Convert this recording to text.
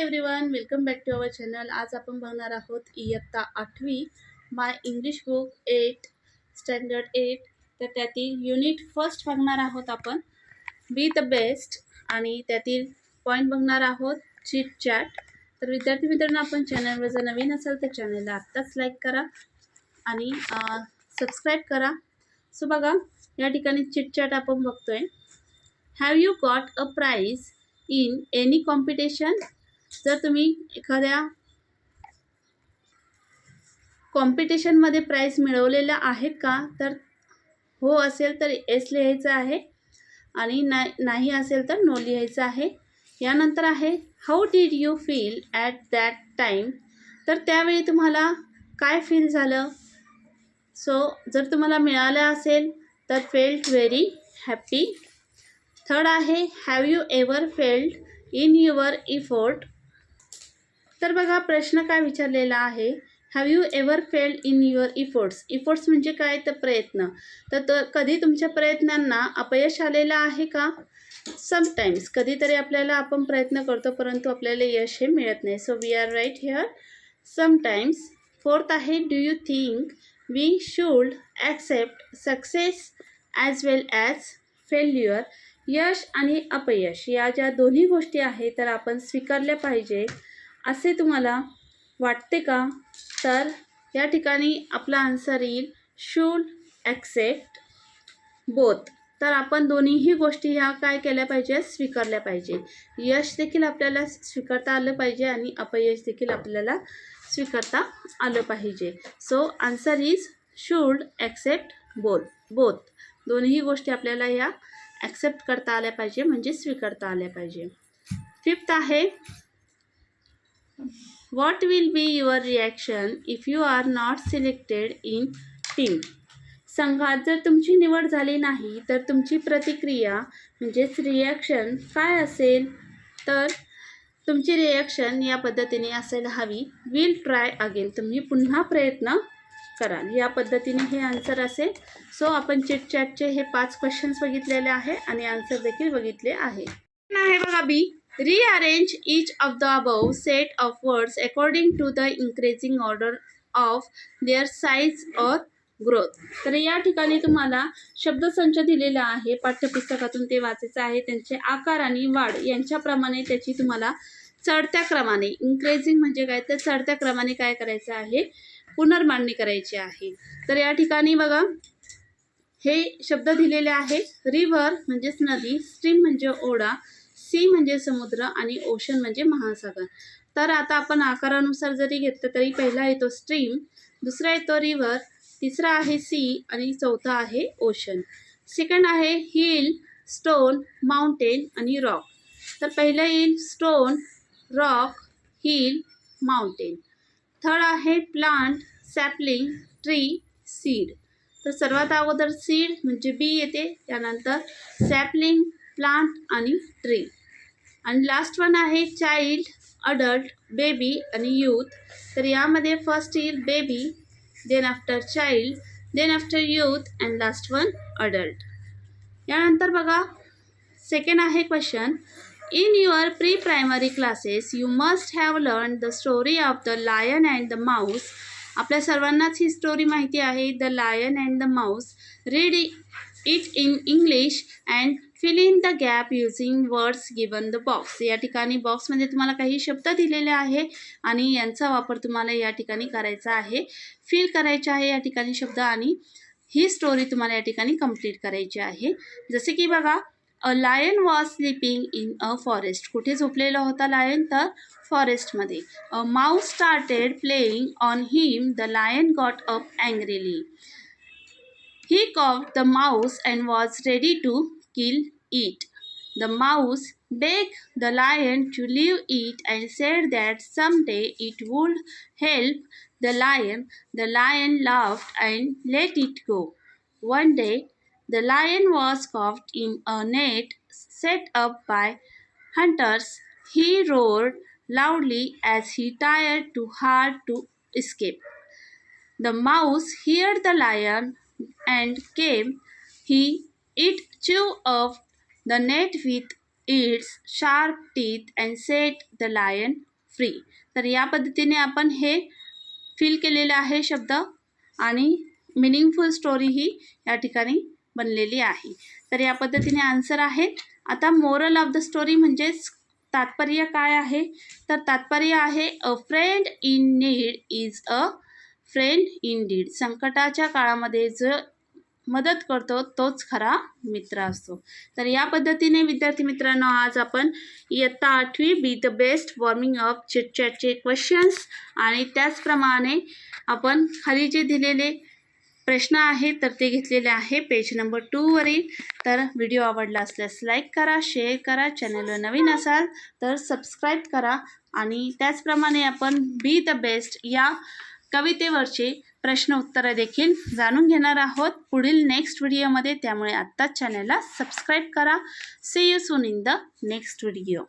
Everyone, welcome back to our channel. आज आपण बघणार आहोत इयत्ता 8वी माय इंग्लिश बुक 8 स्टँडर्ड 8. तर त्यातील युनिट फर्स्ट बघणार आहोत आपण, बी द बेस्ट, आणि त्यातील पॉईंट बघणार आहोत चिट चॅट. तर विद्यार्थी मित्रांनो, आपण चॅनलवर जर नवीन असाल तर चॅनलला आत्ताच लाईक करा आणि सबस्क्राईब करा. सो बघा, या ठिकाणी चिट चॅट आपण बघतोय. Have you got a prize in any competition? जर तुम्ही एखाद्या कॉम्पिटिशनमध्ये प्राइज मिळवलेला आहेत का? तर हो असेल तर एस लिहायचं आहे आणि नाही असेल तर नो लिहायचं आहे. यानंतर आहे how did you feel at that time? तर त्यावेळी तुम्हाला काय फील झालं? सो जर तुम्हाला मिळालं असेल तर फेल्ट व्हेरी हॅपी. थर्ड आहे have you ever failed in your effort? तर बघा, प्रश्न काय विचारलेला आहे, have you ever failed in your efforts? Efforts म्हणजे काय? तर प्रयत्न. तर कधी तुमच्या प्रयत्नांना अपयश आलेलं आहे का? समटाईम्स, कधीतरी आपण प्रयत्न करतो परंतु आपल्याला यश हे मिळत नाही. So we are right here, sometimes. Fourth आहे do you think we should accept success as well as failure? यश आणि अपयश या ज्या दोन्ही गोष्टी आहेत तर आपण स्वीकारल्या पाहिजे असे तुम्हाला वाटते का? तर या ठिकाणी आपला आन्सर येईल शूड ॲक्सेप्ट बोथ. तर आपण दोन्हीही गोष्टी ह्या काय केल्या पाहिजे? स्वीकारल्या पाहिजे. यश देखील आपल्याला स्वीकारता आलं पाहिजे आणि अपयश देखील आपल्याला स्वीकारता आलं पाहिजे. So answer is should accept both. दोन्ही गोष्टी आपल्याला ह्या ॲक्सेप्ट करता आल्या पाहिजे, म्हणजे स्वीकारता आल्या पाहिजे. फिफ्थ आहे what will be your reaction if you are not selected in team? संघात जर तुमची निवड झाली नाही तर तुमची प्रतिक्रिया म्हणजेच रिॲक्शन काय असेल? तर तुमची रिॲक्शन या पद्धतीने असायला हवी, विल ट्राय अगेन, तुम्ही पुन्हा प्रयत्न कराल, या पद्धतीने हे आन्सर असेल. सो आपण चिट चॅटचे हे 5 क्वेश्चन्स बघितलेले आहे आणि आन्सर देखील बघितले आहे. बघा बी, rearrange each of the above set of words according to the increasing order of their size or growth. तर या ठिकाणी तुम्हाला शब्दसंच दिलेला आहे, पाठ्यपुस्तकातून ते वाचायचं आहे. त्यांचे आकार आणि वाढ यांच्याप्रमाणे त्याची तुम्हाला चढत्या क्रमाने, इन्क्रीजिंग म्हणजे काय तर चढत्या क्रमाने काय करायचं आहे? पुनर्मांडणी करायची आहे. तर या ठिकाणी बघा, हे शब्द दिलेले आहे. रिव्हर म्हणजेच नदी, स्ट्रीम म्हणजे ओढा, सी म्हणजे समुद्र आणि ओशन म्हणजे महासागर. तर आता आपण आकारानुसार जरी घेतलं तरी पहिला येतो स्ट्रीम, दुसरा येतो रिव्हर, तिसरा आहे सी आणि चौथा आहे ओशन. सेकंड आहे हिल, स्टोन, माउंटेन आणि रॉक. तर पहिलं येईल stone, rock, hill, mountain. Third आहे प्लांट, सॅपलिंग, ट्री, सीड. तर सर्वात अगोदर सीड म्हणजे बी येते, त्यानंतर सॅपलिंग, प्लांट आणि ट्री, आणि लास्ट वन आहे चाइल्ड, अडल्ट, बेबी आणि यूथ. तर यामध्ये फर्स्ट येईल baby, then after child, then after youth and last one adult. यानंतर बघा, सेकंड आहे question, in your pre primary classes you must have learn the story of the lion and the mouse. आपल्या सर्वांनाच ही story माहिती आहे, the lion and the mouse. Read it in English and fill in the gap using words given the box. या ठिकाणी बॉक्समध्ये तुम्हाला काही शब्द दिलेले आहे आणि यांचा वापर तुम्हाला या ठिकाणी करायचा आहे, फिल करायचे आहे या ठिकाणी शब्द, आणि ही स्टोरी तुम्हाला या ठिकाणी कंप्लीट करायची आहे. जसे की बघा, a lion was sleeping in a forest. कुठे झोपलेला होता लायन? तर फॉरेस्टमध्ये. A mouse started playing on him, the lion got up angrily. He caught the mouse and was ready to kill it. The mouse begged the lion to leave it and said that someday it would help the lion. The lion laughed and let it go. One day, the lion was caught in a net set up by hunters. He roared loudly as he tried too hard to escape. The mouse heard the lion and came. It chewed up the net with its sharp teeth and set the lion free. तर या पद्धतीने आपण हे fill केलेले आहे शब्द आणि meaningful story ही या ठिकाणी बनलेली आहे. तर या पद्धतीने आन्सर आहे. आता मोरल ऑफ द स्टोरी म्हणजेच तात्पर्य काय आहे, तर तात्पर्य आहे अ friend in need is a friend in deed. संकटाच्या काळामध्ये जो मदत करतो तोच खरा मित्र असतो. तर या पद्धतीने विद्यार्थी मित्रांनो आज आपण इयत्ता 8वी B the best warming up चिटचॅटचे क्वेश्चन्स आणि त्याचप्रमाणे आपण खाली जे दिलेले प्रश्न आहेत तर ते घेतलेले आहे पेज नंबर 2 वरील. तर व्हिडिओ आवडला असल्यास लाईक करा, शेअर करा, चॅनलवर नवीन असाल तर सबस्क्राईब करा आणि त्याचप्रमाणे आपण बी द बेस्ट या कवितेवरचे प्रश्न उत्तरं देखील जाणून घेणार आहोत पुढील नेक्स्ट व्हिडिओमध्ये. त्यामुळे आत्ताच चॅनलला सबस्क्राईब करा. See you soon in the next video.